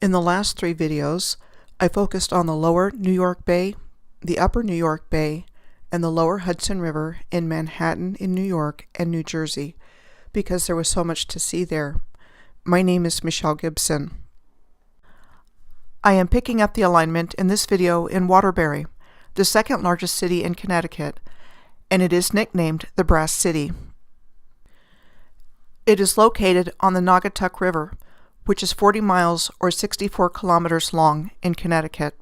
In the last three videos, I focused on the Lower New York Bay, the Upper New York Bay, and the Lower Hudson River in Manhattan in New York and New Jersey, because there was so much to see there. My name is Michelle Gibson. I am picking up the alignment in this video in Waterbury, the second largest city in Connecticut, and it is nicknamed the Brass City. It is located on the Naugatuck River, which is 40 miles or 64 kilometers long in Connecticut.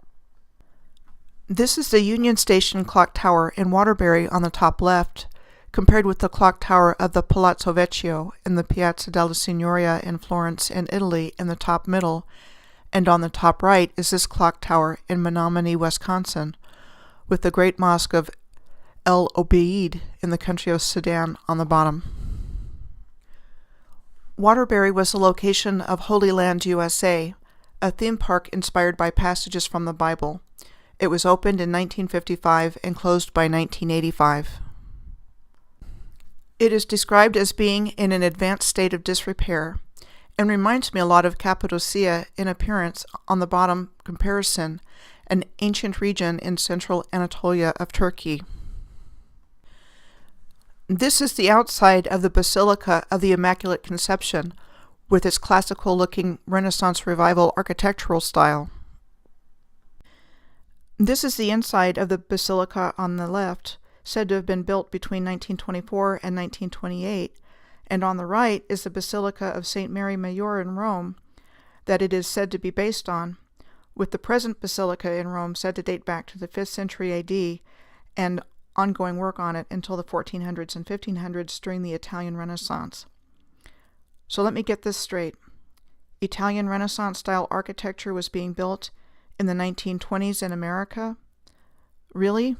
This is the Union Station clock tower in Waterbury on the top left, compared with the clock tower of the Palazzo Vecchio in the Piazza della Signoria in Florence in Italy in the top middle, and on the top right is this clock tower in Menominee, Wisconsin, with the great mosque of El Obeid in the country of Sudan on the bottom. Waterbury was the location of Holy Land USA, a theme park inspired by passages from the Bible. It was opened in 1955 and closed by 1985. It is described as being in an advanced state of disrepair and reminds me a lot of Cappadocia in appearance on the bottom comparison, an ancient region in central Anatolia of Turkey. This is the outside of the Basilica of the Immaculate Conception, with its classical-looking Renaissance Revival architectural style. This is the inside of the basilica on the left, said to have been built between 1924 and 1928, and on the right is the Basilica of St. Mary Major in Rome, that it is said to be based on, with the present basilica in Rome said to date back to the 5th century AD, and ongoing work on it until the 1400s and 1500s during the Italian Renaissance. So let me get this straight. Italian Renaissance-style architecture was being built in the 1920s in America? Really?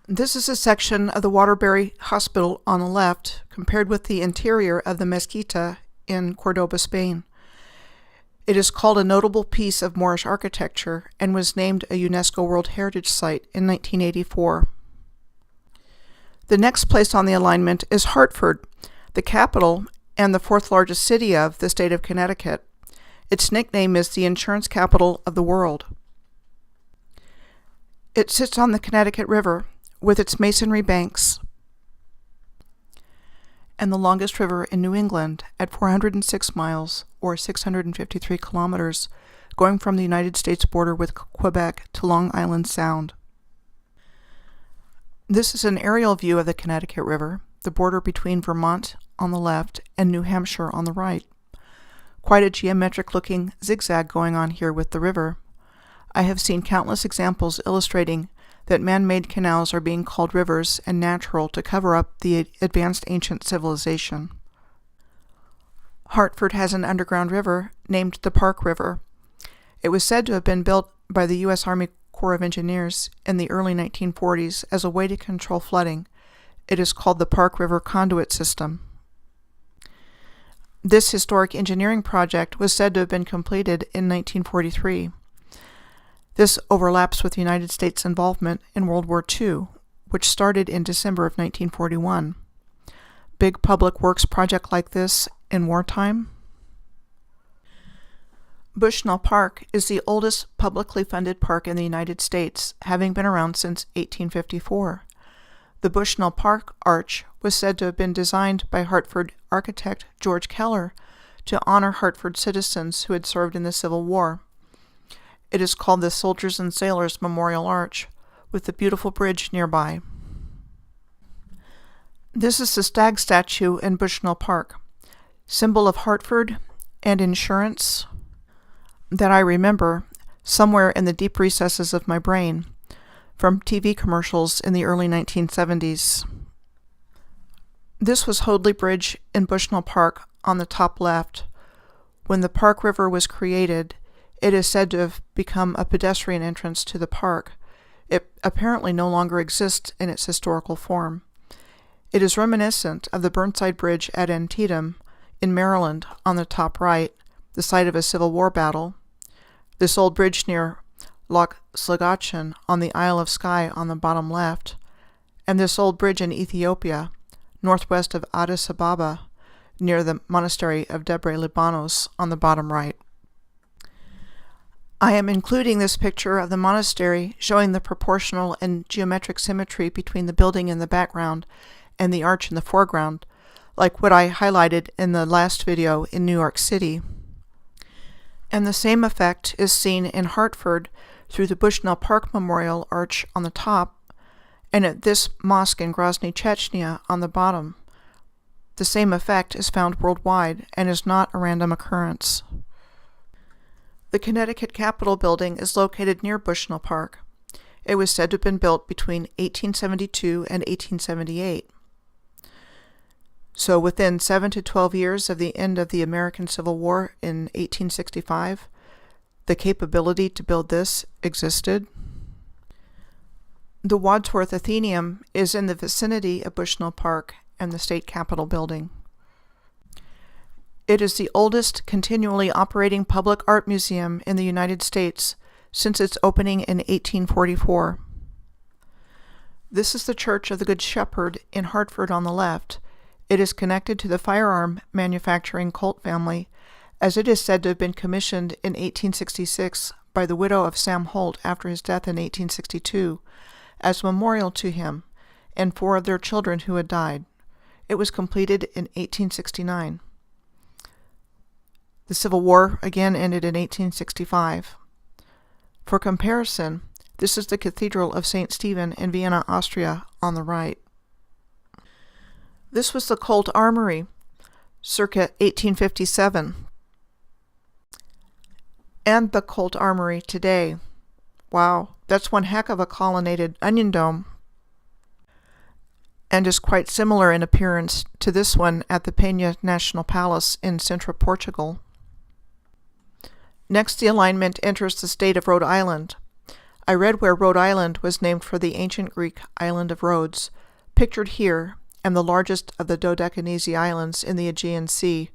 This is a section of the Waterbury Hospital on the left, compared with the interior of the Mezquita in Cordoba, Spain. It is called a notable piece of Moorish architecture and was named a UNESCO World Heritage Site in 1984. The next place on the alignment is Hartford, the capital and the fourth largest city of the state of Connecticut. Its nickname is the insurance capital of the world. It sits on the Connecticut River with its masonry banks, and the longest river in New England at 406 miles or 653 kilometers, going from the United States border with Quebec to Long Island Sound. This is an aerial view of the Connecticut River, the border between Vermont on the left and New Hampshire on the right. Quite a geometric-looking zigzag going on here with the river. I have seen countless examples illustrating that man-made canals are being called rivers and natural to cover up the advanced ancient civilization. Hartford has an underground river named the Park River. It was said to have been built by the U.S. Army Corps of Engineers in the early 1940s as a way to control flooding. It is called the Park River Conduit System. This historic engineering project was said to have been completed in 1943. This overlaps with the United States' involvement in World War II, which started in December of 1941. Big public works project like this in wartime? Bushnell Park is the oldest publicly funded park in the United States, having been around since 1854. The Bushnell Park Arch was said to have been designed by Hartford architect George Keller to honor Hartford citizens who had served in the Civil War. It is called the Soldiers and Sailors Memorial Arch, with the beautiful bridge nearby. This is the stag statue in Bushnell Park, symbol of Hartford and insurance that I remember somewhere in the deep recesses of my brain from TV commercials in the early 1970s. This was Hoadley Bridge in Bushnell Park on the top left. When the Park River was created, it is said to have become a pedestrian entrance to the park. It apparently no longer exists in its historical form. It is reminiscent of the Burnside Bridge at Antietam in Maryland on the top right, the site of a Civil War battle. This old bridge near Loch Slagachin on the Isle of Skye on the bottom left, and this old bridge in Ethiopia, northwest of Addis Ababa, near the monastery of Debre Libanos on the bottom right. I am including this picture of the monastery showing the proportional and geometric symmetry between the building in the background and the arch in the foreground, like what I highlighted in the last video in New York City. And the same effect is seen in Hartford through the Bushnell Park Memorial Arch on the top, and at this mosque in Grozny, Chechnya on the bottom. The same effect is found worldwide and is not a random occurrence. The Connecticut Capitol building is located near Bushnell Park. It was said to have been built between 1872 and 1878. So within 7 to 12 years of the end of the American Civil War in 1865, the capability to build this existed. The Wadsworth Athenaeum is in the vicinity of Bushnell Park and the State Capitol building. It is the oldest continually operating public art museum in the United States since its opening in 1844. This is the Church of the Good Shepherd in Hartford on the left. It is connected to the firearm manufacturing Colt family, as it is said to have been commissioned in 1866 by the widow of Sam Holt after his death in 1862, as a memorial to him and 4 of their children who had died. It was completed in 1869. The Civil War again ended in 1865. For comparison, this is the Cathedral of St. Stephen in Vienna, Austria, on the right. This was the Colt Armory, circa 1857. And the Colt Armory today. Wow, that's one heck of a colonnaded onion dome, and is quite similar in appearance to this one at the Penha National Palace in central Portugal. Next, the alignment enters the state of Rhode Island. I read where Rhode Island was named for the ancient Greek island of Rhodes, pictured here, and the largest of the Dodecanese islands in the Aegean Sea,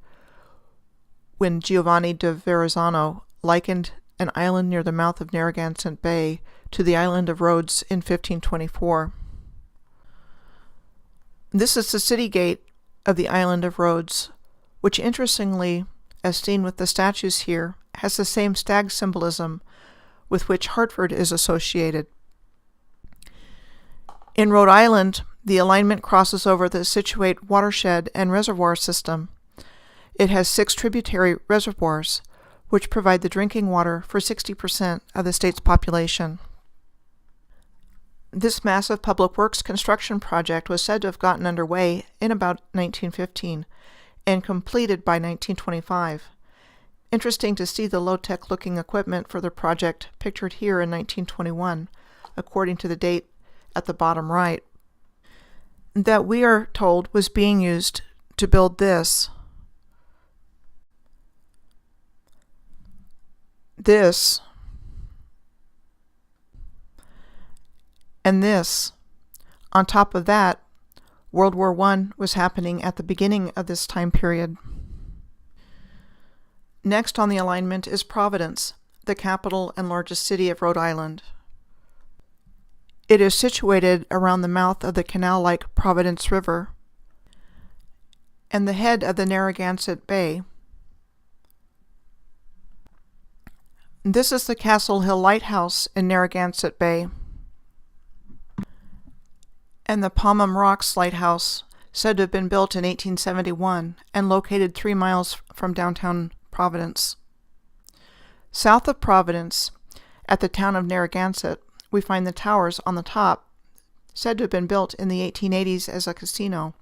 when Giovanni da Verrazzano likened an island near the mouth of Narragansett Bay to the island of Rhodes in 1524. This is the city gate of the island of Rhodes, which interestingly, as seen with the statues here, has the same stag symbolism with which Hartford is associated. In Rhode Island, the alignment crosses over the Scituate watershed and reservoir system. It has 6 tributary reservoirs, which provide the drinking water for 60% of the state's population. This massive public works construction project was said to have gotten underway in about 1915 and completed by 1925. Interesting to see the low-tech looking equipment for the project pictured here in 1921, according to the date at the bottom right, that we are told was being used to build this, and this. On top of that, World War I was happening at the beginning of this time period. Next on the alignment is Providence, the capital and largest city of Rhode Island. It is situated around the mouth of the canal-like Providence River and the head of the Narragansett Bay. This is the Castle Hill Lighthouse in Narragansett Bay, and the Pomham Rocks Lighthouse, said to have been built in 1871 and located 3 miles from downtown Providence. South of Providence, at the town of Narragansett, we find the towers on the top, said to have been built in the 1880s as a casino.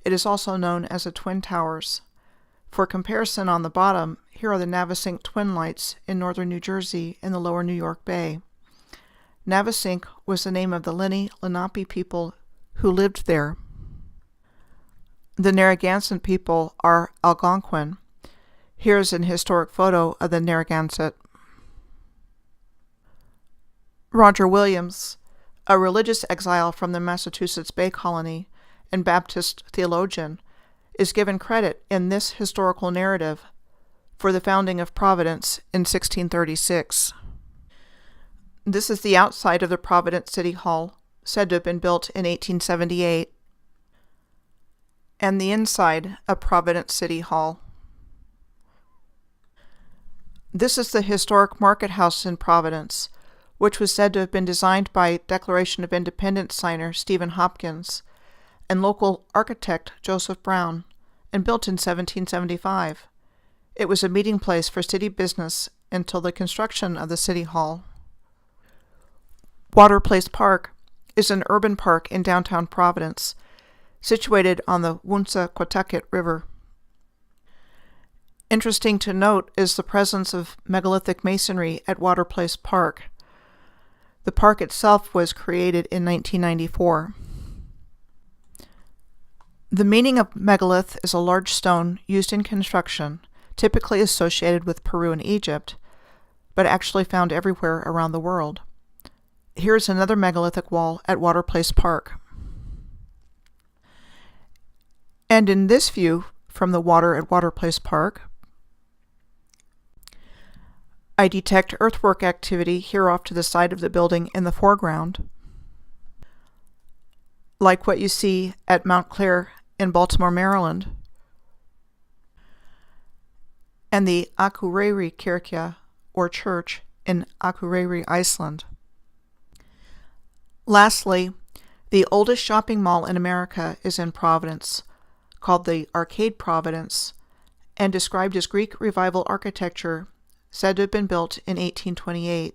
It is also known as the Twin Towers. For comparison, on the bottom, here are the Navesink Twin Lights in northern New Jersey in the lower New York Bay. Navesink was the name of the Lenni Lenape people who lived there. The Narragansett people are Algonquin. Here is an historic photo of the Narragansett. Roger Williams, a religious exile from the Massachusetts Bay Colony and Baptist theologian, is given credit in this historical narrative for the founding of Providence in 1636. This is the outside of the Providence City Hall, said to have been built in 1878. and the inside of Providence City Hall. This is the historic market house in Providence, which was said to have been designed by Declaration of Independence signer Stephen Hopkins and local architect Joseph Brown, and built in 1775. It was a meeting place for city business until the construction of the City Hall. Waterbury Park is an urban park in downtown Providence, situated on the Woonsoquatucket River. Interesting to note is the presence of megalithic masonry at Waterbury Park. The park itself was created in 1994. The meaning of megalith is a large stone used in construction, typically associated with Peru and Egypt, but actually found everywhere around the world. Here's another megalithic wall at Waterbury Park. And in this view from the water at Waterbury Park, I detect earthwork activity here off to the side of the building in the foreground, like what you see at Mount Clair in Baltimore, Maryland, and the Akureyri Kirkja, or church, in Akureyri, Iceland. Lastly, the oldest shopping mall in America is in Providence, called the Arcade Providence, and described as Greek Revival architecture, said to have been built in 1828.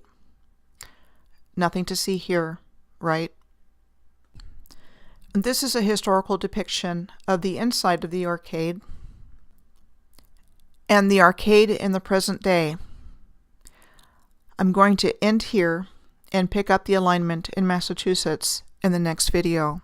Nothing to see here, right? This is a historical depiction of the inside of the arcade and the arcade in the present day. I'm going to end here and pick up the alignment in Massachusetts in the next video.